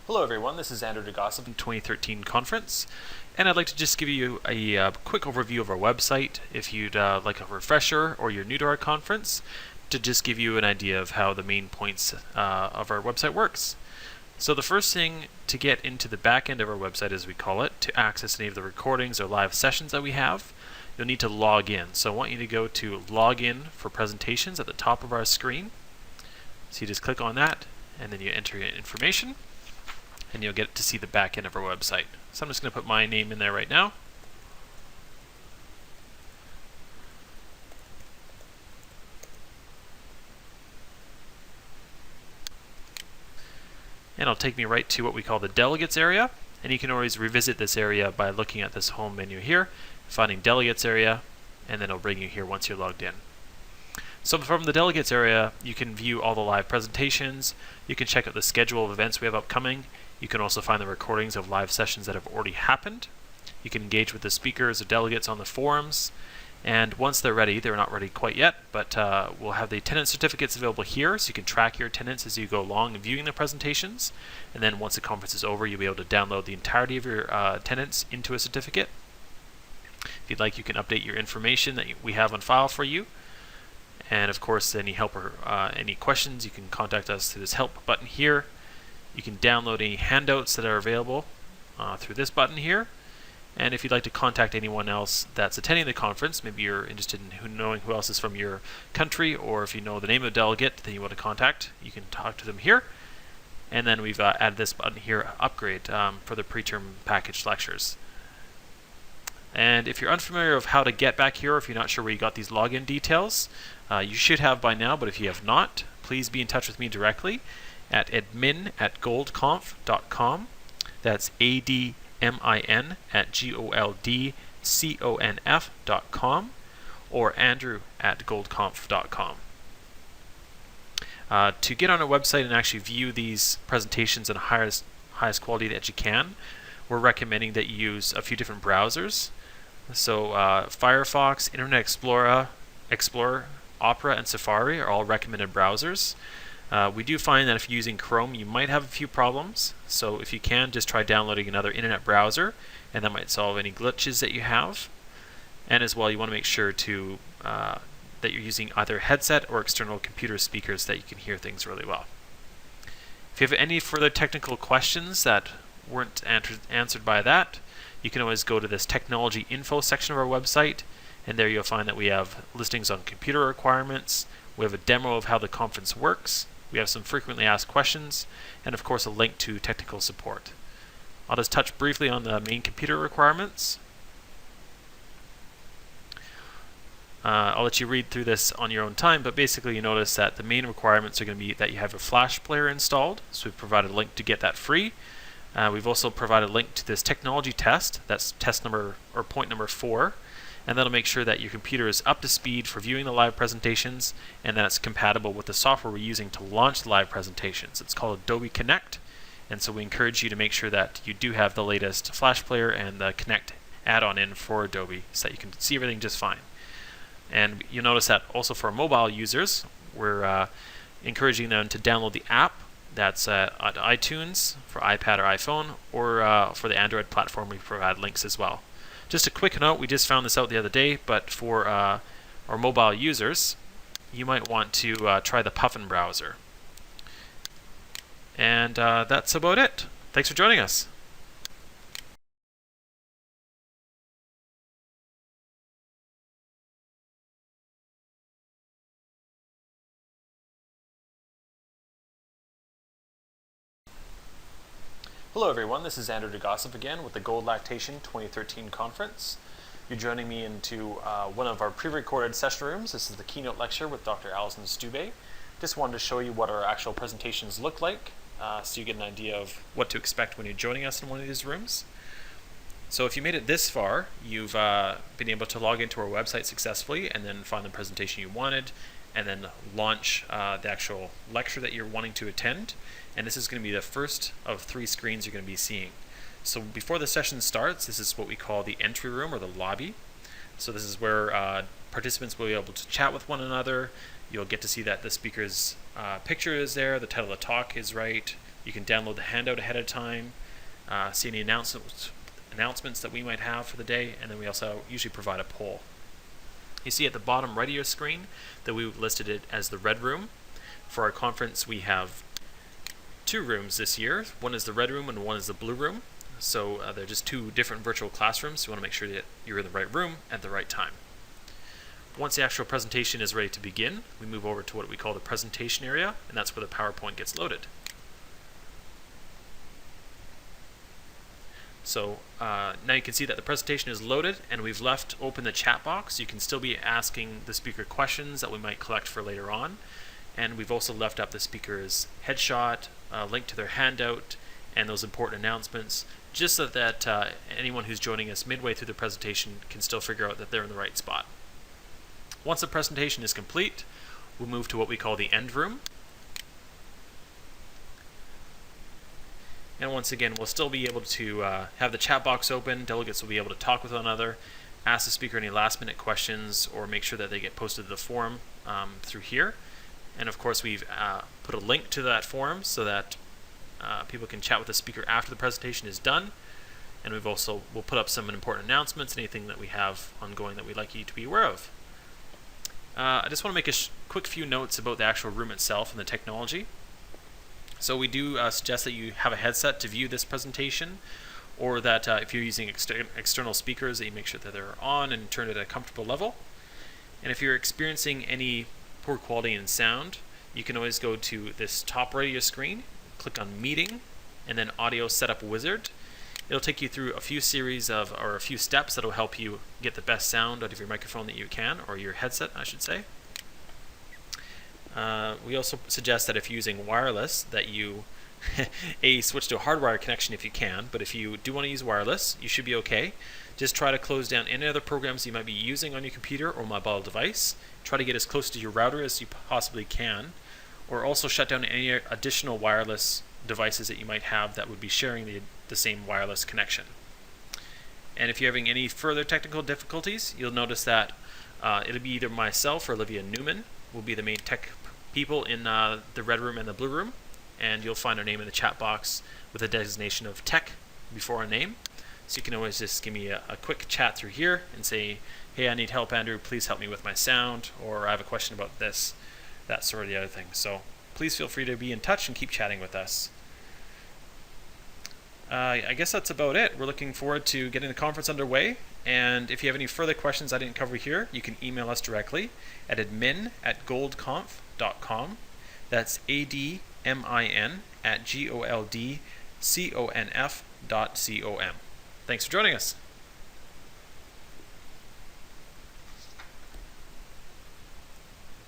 Hello everyone, this is Andrew DeGossip from 2013 conference, and I'd like to just give you a quick overview of our website if you'd like a refresher or you're new to our conference, to just give you an idea of how the main points of our website works. So the first thing to get into the back end of our website, as we call it, to access any of the recordings or live sessions that we have, you'll need to log in. So I want you to go to Login for Presentations at the top of our screen. So you just click on that, and then you enter your information, and you'll get to see the back end of our website. So I'm just going to put my name in there right now. And it'll take me right to what we call the delegates area, and you can always revisit this area by looking at this home menu here, finding delegates area, and then it'll bring you here once you're logged in. So from the delegates area, you can view all the live presentations, you can check out the schedule of events we have upcoming, you can also find the recordings of live sessions that have already happened, you can engage with the speakers or delegates on the forums, and once they're ready, they're not ready quite yet, but we'll have the attendance certificates available here, so you can track your attendance as you go along and viewing the presentations, and then once the conference is over, you'll be able to download the entirety of your attendance into a certificate. If you'd like, you can update your information that we have on file for you. And of course, any help or any questions, you can contact us through this help button here. You can download any handouts that are available through this button here. And if you'd like to contact anyone else that's attending the conference, maybe you're interested in knowing who else is from your country, or if you know the name of a delegate that you want to contact, you can talk to them here. And then we've added this button here, Upgrade, for the pre-term package lectures. And if you're unfamiliar of how to get back here, or if you're not sure where you got these login details, you should have by now, but if you have not, please be in touch with me directly at admin@goldconf.com. That's admin@goldconf.com, or andrew@goldconf.com. To get on our website and actually view these presentations in the highest quality that you can, we're recommending that you use a few different browsers. So Firefox, Internet Explorer, Opera, and Safari are all recommended browsers. We do find that if you're using Chrome, you might have a few problems. So if you can, just try downloading another internet browser, and that might solve any glitches that you have. And as well, you want to make sure to that you're using either headset or external computer speakers that you can hear things really well. If you have any further technical questions that weren't answered by that, you can always go to this technology info section of our website, and there you'll find that we have listings on computer requirements, we have a demo of how the conference works, we have some frequently asked questions, and of course a link to technical support. I'll just touch briefly on the main computer requirements. I'll let you read through this on your own time, but basically you notice that the main requirements are going to be that you have a Flash player installed, so we've provided a link to get that free. We've also provided a link to this technology test, that's test number or point number 4, and that'll make sure that your computer is up to speed for viewing the live presentations, and that it's compatible with the software we're using to launch the live presentations. It's called Adobe Connect, and so we encourage you to make sure that you do have the latest Flash player and the Connect add-on in for Adobe so that you can see everything just fine. And you'll notice that also for mobile users, we're encouraging them to download the app. That's on iTunes for iPad or iPhone, or for the Android platform, we provide links as well. Just a quick note, we just found this out the other day, but for our mobile users, you might want to try the Puffin browser. And that's about it. Thanks for joining us. Hello everyone, this is Andrew DeGossip again with the Gold Lactation 2013 conference. You're joining me into one of our pre-recorded session rooms. This is the keynote lecture with Dr. Alison Stube. Just wanted to show you what our actual presentations look like, so you get an idea of what to expect when you're joining us in one of these rooms. So if you made it this far, you've been able to log into our website successfully and then find the presentation you wanted, and then launch the actual lecture that you're wanting to attend. And this is going to be the first of 3 screens you're going to be seeing. So before the session starts, this is what we call the entry room or the lobby. So this is where participants will be able to chat with one another. You'll get to see that the speaker's picture is there, the title of the talk is right, You can download the handout ahead of time, see any announcements that we might have for the day, and then we also usually provide a poll. You see at the bottom right of your screen that we listed it as the red room. For our conference, we have 2 rooms this year. One is the red room and one is the blue room. So they're just 2 different virtual classrooms. You want to make sure that you're in the right room at the right time. Once the actual presentation is ready to begin, we move over to what we call the presentation area, and that's where the PowerPoint gets loaded. So now you can see that the presentation is loaded, and we've left open the chat box. You can still be asking the speaker questions that we might collect for later on. And we've also left up the speaker's headshot, a link to their handout, and those important announcements, just so that anyone who's joining us midway through the presentation can still figure out that they're in the right spot. Once the presentation is complete, we'll move to what we call the end room. And once again, we'll still be able to have the chat box open. Delegates will be able to talk with one another, ask the speaker any last-minute questions, or make sure that they get posted to the forum through here. And of course, we've put a link to that forum so that people can chat with the speaker after the presentation is done. And we'll put up some important announcements, anything that we have ongoing that we'd like you to be aware of. I just want to make a quick few notes about the actual room itself and the technology. So we do suggest that you have a headset to view this presentation, or that if you're using external speakers, that you make sure that they're on and turned at a comfortable level. And if you're experiencing any poor quality in sound, you can always go to this top right of your screen, click on Meeting, and then Audio Setup Wizard. It'll take you through a few steps that will help you get the best sound out of your microphone that you can, or your headset, I should say. We also suggest that if you're using wireless, that you switch to a hardwired connection if you can, but if you do want to use wireless, you should be okay. Just try to close down any other programs you might be using on your computer or mobile device. Try to get as close to your router as you possibly can, or also shut down any additional wireless devices that you might have that would be sharing the same wireless connection. And if you're having any further technical difficulties, you'll notice that it'll be either myself or Olivia Newman will be the main tech people in the red room and the blue room, and you'll find our name in the chat box with a designation of tech before our name. So you can always just give me a quick chat through here and say, hey, I need help, Andrew, please help me with my sound, or I have a question about this, that sort of the other thing. So please feel free to be in touch and keep chatting with us. I guess that's about it. We're looking forward to getting the conference underway, and if you have any further questions I didn't cover here, you can email us directly at admin@goldconf.com. That's admin@goldconf.com. Thanks for joining us.